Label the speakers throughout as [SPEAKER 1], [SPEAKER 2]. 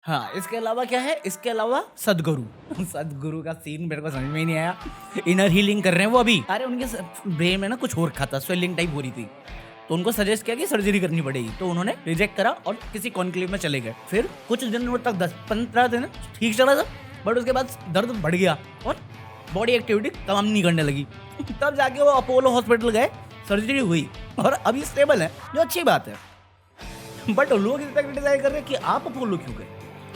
[SPEAKER 1] हाँ, इसके अलावा क्या है, इसके अलावा सदगुरु सदगुरु का सीन मेरे को समझ में ही नहीं आया। इनर हीलिंग कर रहे हैं वो अभी। अरे उनके ब्रेन में ना कुछ हो रखा था, स्वेलिंग टाइप हो रही थी, तो उनको सजेस्ट किया कि सर्जरी करनी पड़ेगी, तो उन्होंने रिजेक्ट करा और किसी कॉन्क्लेव में चले गए। फिर कुछ दिनों तक 10-15 दिन ठीक चला था, बट उसके बाद दर्द बढ़ गया और बॉडी एक्टिविटी तमाम नहीं करने लगी। तब जाके वो अपोलो हॉस्पिटल गए, सर्जरी हुई और अभी स्टेबल है, जो अच्छी बात है। बट लोग इस पर क्रिटिसाइज कर रहे हैं कि आप अपोलो क्यों गए,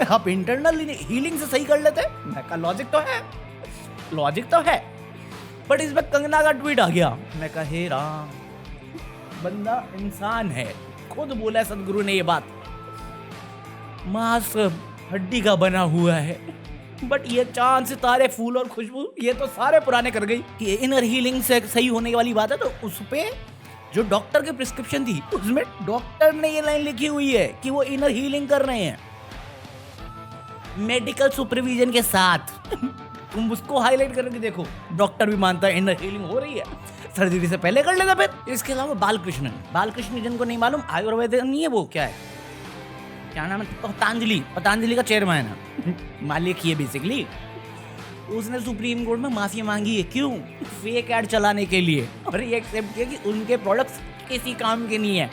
[SPEAKER 1] आप इंटरनल हीलिंग से सही कर लेते। मैं कहा लॉजिक तो है, लॉजिक तो है, बट इस पर कंगना का ट्वीट आ गया। मैं कहा हे राम, बंदा इंसान है, खुद बोला है सदगुरु ने ये बात, मांस हड्डी का बना हुआ है, बट ये चांद सितारे फूल और खुशबू ये तो सारे पुराने कर गई कि इनर हीलिंग से सही होने वाली बात है। तो उस पे जो डॉक्टर की प्रिस्क्रिप्शन थी उसमें डॉक्टर ने ये लाइन लिखी हुई है कि वो इनर हीलिंग कर रहे हैं मेडिकल सुपरविजन के साथ। तुम उसको हाईलाइट करके देखो, डॉक्टर भी मानता है इनर हीलिंग हो रही है, सर्जरी से पहले कर लेता। फिर इसके अलावा बालकृष्ण जिनको नहीं मालूम, आयुर्वेद नहीं है वो, क्या है, क्या नाम है, पतंजलि का चेयरमैन है, मालिक ये बेसिकली। उसने सुप्रीम कोर्ट में माफी मांगी है, क्यों, फेक ऐड चलाने के लिए, और ये एक्सेप्ट किया कि उनके प्रोडक्ट्स किसी काम के नहीं है।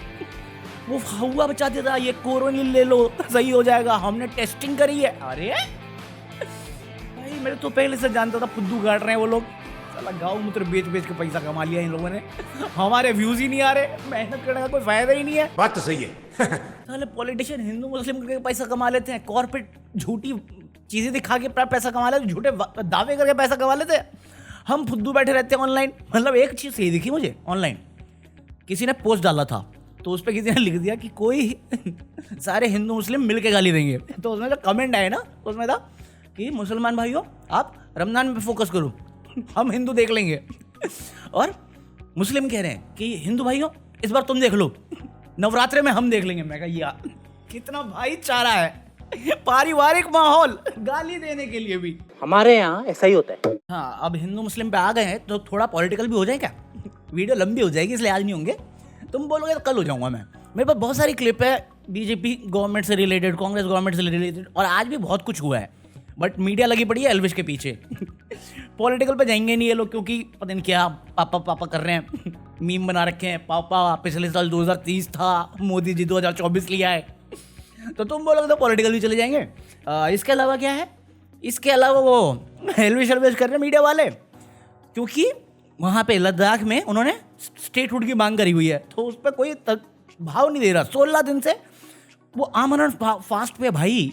[SPEAKER 1] वो हुआ बचाते था, ये कोरोनिल ले लो सही हो जाएगा, हमने टेस्टिंग करी है। अरे भाई मैं तो पहले से जानता था फुद्दू काट रहे हैं वो लोग, साला गाँव मूत्र बेच के पैसा कमा लिया इन लोगों ने, हमारे व्यूज ही नहीं आ रहे, मेहनत करने का कोई फायदा ही नहीं है।
[SPEAKER 2] बात तो सही है।
[SPEAKER 1] साले पॉलिटिशियन हिंदू मुस्लिम करके पैसा कमा लेते हैं, कॉर्पोरेट झूठी चीजें दिखा के पैसा कमा लेते, झूठे दावे करके पैसा कमा लेते हैं, हम फुद्दू बैठे रहते हैं ऑनलाइन। मतलब एक चीज सही दिखी मुझे ऑनलाइन, किसी ने पोस्ट डाला था तो उस पर किसी ने लिख दिया कि कोई सारे हिंदू मुस्लिम मिल के गाली देंगे, तो उसमें जो कमेंट आए ना उसमें था कि मुसलमान भाइयों आप रमजान पे फोकस करो, हम हिंदू देख लेंगे। और मुस्लिम कह रहे हैं कि हिंदू भाइयों इस बार तुम देख लो, नवरात्रे में हम देख लेंगे। मैं कहा यार कितना भाईचारा है, पारिवारिक माहौल, गाली देने के लिए भी।
[SPEAKER 3] हमारे यहाँ ऐसा ही होता है।
[SPEAKER 1] हाँ, अब हिंदू मुस्लिम पे आ गए हैं तो थोड़ा पॉलिटिकल भी हो जाए क्या, वीडियो लंबी हो जाएगी इसलिए आज नहीं होंगे, तुम बोलोगे तो कल हो जाऊंगा मैं। मेरे पास बहुत सारी क्लिप है बीजेपी गवर्नमेंट से रिलेटेड, कांग्रेस गवर्नमेंट से रिलेटेड, और आज भी बहुत कुछ हुआ है, बट मीडिया लगी पड़ी है एल्विश के पीछे। पॉलिटिकल पे जाएंगे नहीं ये लोग, क्योंकि पता नहीं क्या पापा कर रहे हैं, मीम बना रखे हैं, पापा पिछले साल 2030 था, मोदी जी 2024 लिया है, तो तुम बोलोगे तो पॉलिटिकल भी चले जाएंगे। इसके अलावा क्या है, इसके अलावा वो एल्विश कर रहे हैं मीडिया वाले, क्योंकि वहाँ पे लद्दाख में उन्होंने स्टेटहुड की मांग करी हुई है, तो उस पर कोई भाव नहीं दे रहा 16 दिन से। वो आमरण फास्ट पे भाई,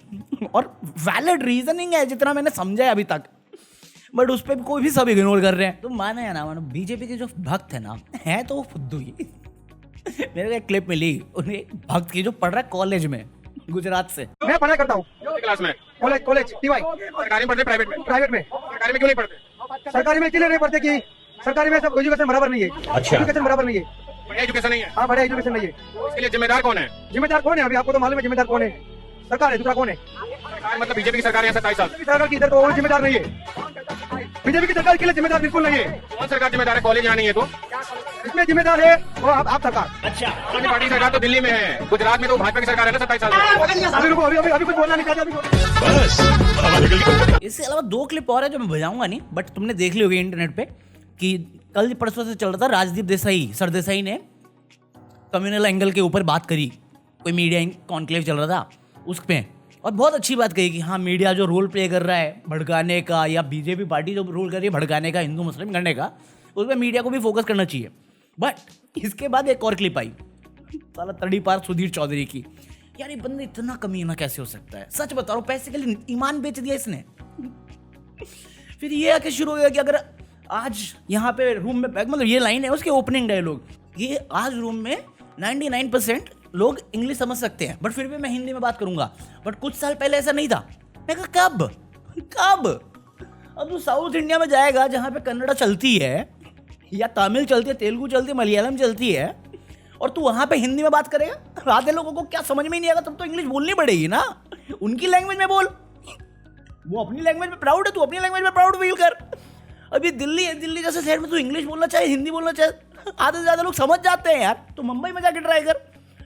[SPEAKER 1] और वैलिड रीजनिंग है जितना मैंने समझा है अभी तक, बट उस पर कोई भी सब इग्नोर कर रहे हैं। तो माने या ना मानो, बीजेपी के जो भक्त है ना, है तो वो फुद्दू ही। मेरे को एक क्लिप मिली उन्हें भक्त की जो पढ़ रहा है कॉलेज में गुजरात से।
[SPEAKER 4] मैं पढ़ाई करता हूँ
[SPEAKER 2] क्लास में,
[SPEAKER 4] कॉलेज टीवाई।
[SPEAKER 2] सरकारी में पढ़ते, प्राइवेट में?
[SPEAKER 4] प्राइवेट में।
[SPEAKER 2] सरकारी में क्यों नहीं पढ़ते?
[SPEAKER 4] सरकारी में इसलिए नहीं पढ़ते कि सरकारी में सब एजुकेशन बराबर नहीं है।
[SPEAKER 2] अच्छा।
[SPEAKER 4] एजुकेशन बराबर नहीं है।
[SPEAKER 2] बढ़िया एजुकेशन नहीं है।
[SPEAKER 4] हाँ, बढ़िया एजुकेशन नहीं है।
[SPEAKER 2] इसके लिए जिम्मेदार कौन है?
[SPEAKER 4] जिम्मेदार कौन है? अभी आपको तो मालूम है जिम्मेदार कौन है, सरकार है, दूसरा कौन है?
[SPEAKER 2] सरकार मतलब बीजेपी की सरकार है 27 साल।
[SPEAKER 4] सरकार की इधर तो जिम्मेदार नहीं है, बीजेपी की सरकार के लिए जिम्मेदार बिल्कुल नहीं है।
[SPEAKER 2] कौन सरकार जिम्मेदार है? कॉलेज यहाँ नहीं है तो
[SPEAKER 4] इसमें जिम्मेदार है वो आप सरकार।
[SPEAKER 2] अच्छा, आम आदमी पार्टी की सरकार तो दिल्ली में है, गुजरात में तो भाजपा की सरकार है ना 27 साल से।
[SPEAKER 4] अभी कुछ बोलना नहीं चाहता।
[SPEAKER 1] इसके अलावा 2 क्लिप और है जो मैं बजाऊंगा नहीं, बट तुमने देख ली होगी इंटरनेट पे कि कल परसों से चल रहा था, राजदीप देसाई, सरदेसाई ने कम्युनल एंगल के ऊपर बात करी, कोई मीडिया कॉन्क्लेव चल रहा था उस पे, और बहुत अच्छी बात कही कि हाँ मीडिया जो रोल प्ले कर रहा है भड़काने का, या बीजेपी पार्टी जो रोल कर रही है भड़काने का, हिंदू मुस्लिम करने का, उस पर मीडिया को भी फोकस करना चाहिए। बट इसके बाद एक और क्लिप आई, साला तड़ी पार सुधीर चौधरी की। यार ये बंदे इतना कमीना कैसे हो सकता है, सच बता रहा हूँ, पैसे के लिए ईमान बेच दिया इसने। फिर ये आके शुरू हो गया कि अगर आज यहाँ पे रूम में, मतलब ये लाइन है उसके ओपनिंग डायलॉग, ये आज रूम में 99% लोग इंग्लिश समझ सकते हैं, बट फिर भी मैं हिंदी में बात करूंगा, बट कुछ साल पहले ऐसा नहीं था। मैं कहा कब? अब तो साउथ इंडिया में जाएगा जहाँ पे कन्नड़ा चलती है, या तमिल चलती है, तेलुगु चलती है, मलयालम चलती है, और तू वहाँ पे हिंदी में बात करेगा, आधे लोगों को क्या समझ में ही नहीं आएगा, तब तो इंग्लिश बोलनी पड़ेगी ना, उनकी लैंग्वेज में बोल। वो अपनी लैंग्वेज में प्राउड है, तू अपनी लैंग्वेज में प्राउड फील कर। अभी दिल्ली है, दिल्ली जैसे शहर में तू इंग्लिश बोलना चाहे, हिंदी बोलना चाहे, आधे से ज़्यादा लोग समझ जाते हैं यार। तो मुंबई में जाके ट्राई कर,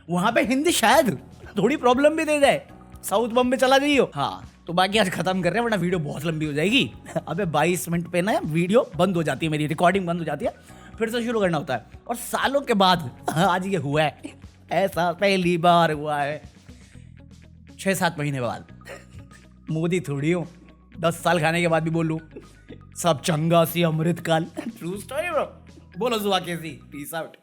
[SPEAKER 1] वहाँ पे हिंदी शायद थोड़ी प्रॉब्लम भी दे जाए, साउथ बॉम्बे चला जाइयो। हाँ तो बाकी आज खत्म कर रहे हैं वरना वीडियो बहुत लंबी हो जाएगी। अबे 22 मिनट पे ना वीडियो बंद हो जाती है, मेरी रिकॉर्डिंग बंद हो जाती है, फिर से शुरू करना होता है। और सालों के बाद आज ये हुआ है, ऐसा पहली बार हुआ है 6-7 महीने बाद। मोदी थोड़ी हूँ 10 साल खाने के बाद भी बोलूँ सब चंगा सी अमृत काल। True story bro. बोलो जुआ कैसी, पीस आउट।